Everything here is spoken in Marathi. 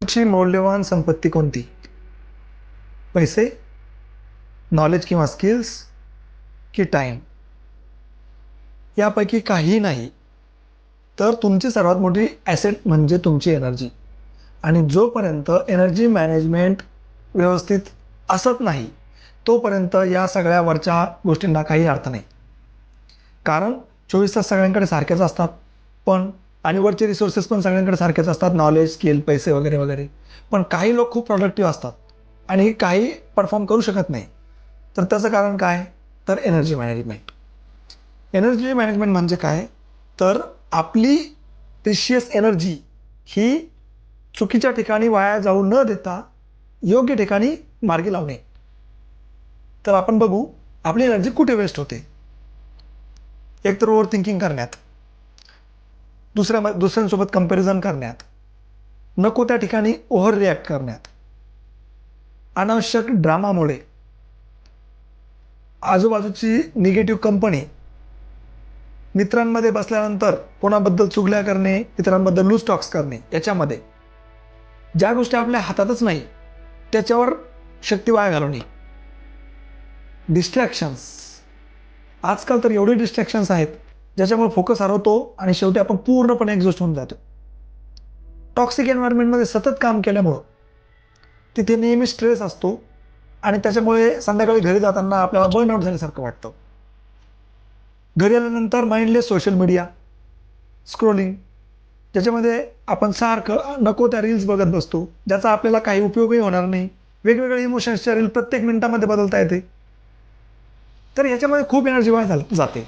ची मौल्यवान संपत्ती कोणती? पैसे, नॉलेज किंवा स्किल्स की टाईम? यापैकी काहीही नाही. तर तुमची सर्वात मोठी ॲसेट म्हणजे तुमची एनर्जी. आणि जोपर्यंत एनर्जी मॅनेजमेंट व्यवस्थित असत नाही, तोपर्यंत या सगळ्या वरच्या गोष्टींना काही अर्थ नाही. कारण 24 तास सगळ्यांकडे सारखेच असतात, पण आणि वरचे रिसोर्सेस पण सगळ्यांकडे सारखेच असतात, नॉलेज, स्किल, पैसे वगैरे वगैरे. पण काही लोक खूप प्रोडक्टिव्ह असतात आणि काही परफॉर्म करू शकत नाही. तर त्याचं कारण काय? तर एनर्जी मॅनेजमेंट. एनर्जी मॅनेजमेंट म्हणजे काय? तर आपली प्रिशियस एनर्जी ही चुकीच्या ठिकाणी वाया जाऊ न देता योग्य ठिकाणी मार्गी लावणे. तर आपण बघू आपली एनर्जी कुठे वेस्ट होते. एकतर ओव्हर थिंकिंग करण्यात, दुसऱ्यांसोबत कंपॅरिझन करण्यात, नको त्या ठिकाणी ओव्हर रिॲक्ट करण्यात, अनावश्यक ड्रामामुळे, आजूबाजूची निगेटिव्ह कंपनी, मित्रांमध्ये बसल्यानंतर कोणाबद्दल चुगल्या करणे, इतरांबद्दल लूज टॉक्स करणे, याच्यामध्ये ज्या गोष्टी आपल्या हातातच नाही त्याच्यावर शक्ती वाया घालवणे. डिस्ट्रॅक्शन्स, आजकाल तर एवढे डिस्ट्रॅक्शन्स आहेत ज्याच्यामुळे फोकस हरवतो आणि शेवटी आपण पूर्णपणे एक्झॉस्ट होऊन जातो. टॉक्सिक एन्व्हायरमेंटमध्ये सतत काम केल्यामुळं तिथे नेहमी स्ट्रेस असतो आणि त्याच्यामुळे संध्याकाळी घरी जाताना आपल्याला बर्नआउट झाल्यासारखं वाटतं. घरी आल्यानंतर माइंडलेस सोशल मीडिया स्क्रोलिंग, ज्याच्यामध्ये आपण सारखं नको त्या रील्स बघत बसतो, ज्याचा आपल्याला काही उपयोगही होणार नाही. वेगवेगळे इमोशन्सच्या रील प्रत्येक मिनिटामध्ये बदलता येते. तर ह्याच्यामध्ये खूप एनर्जी वाया जाते.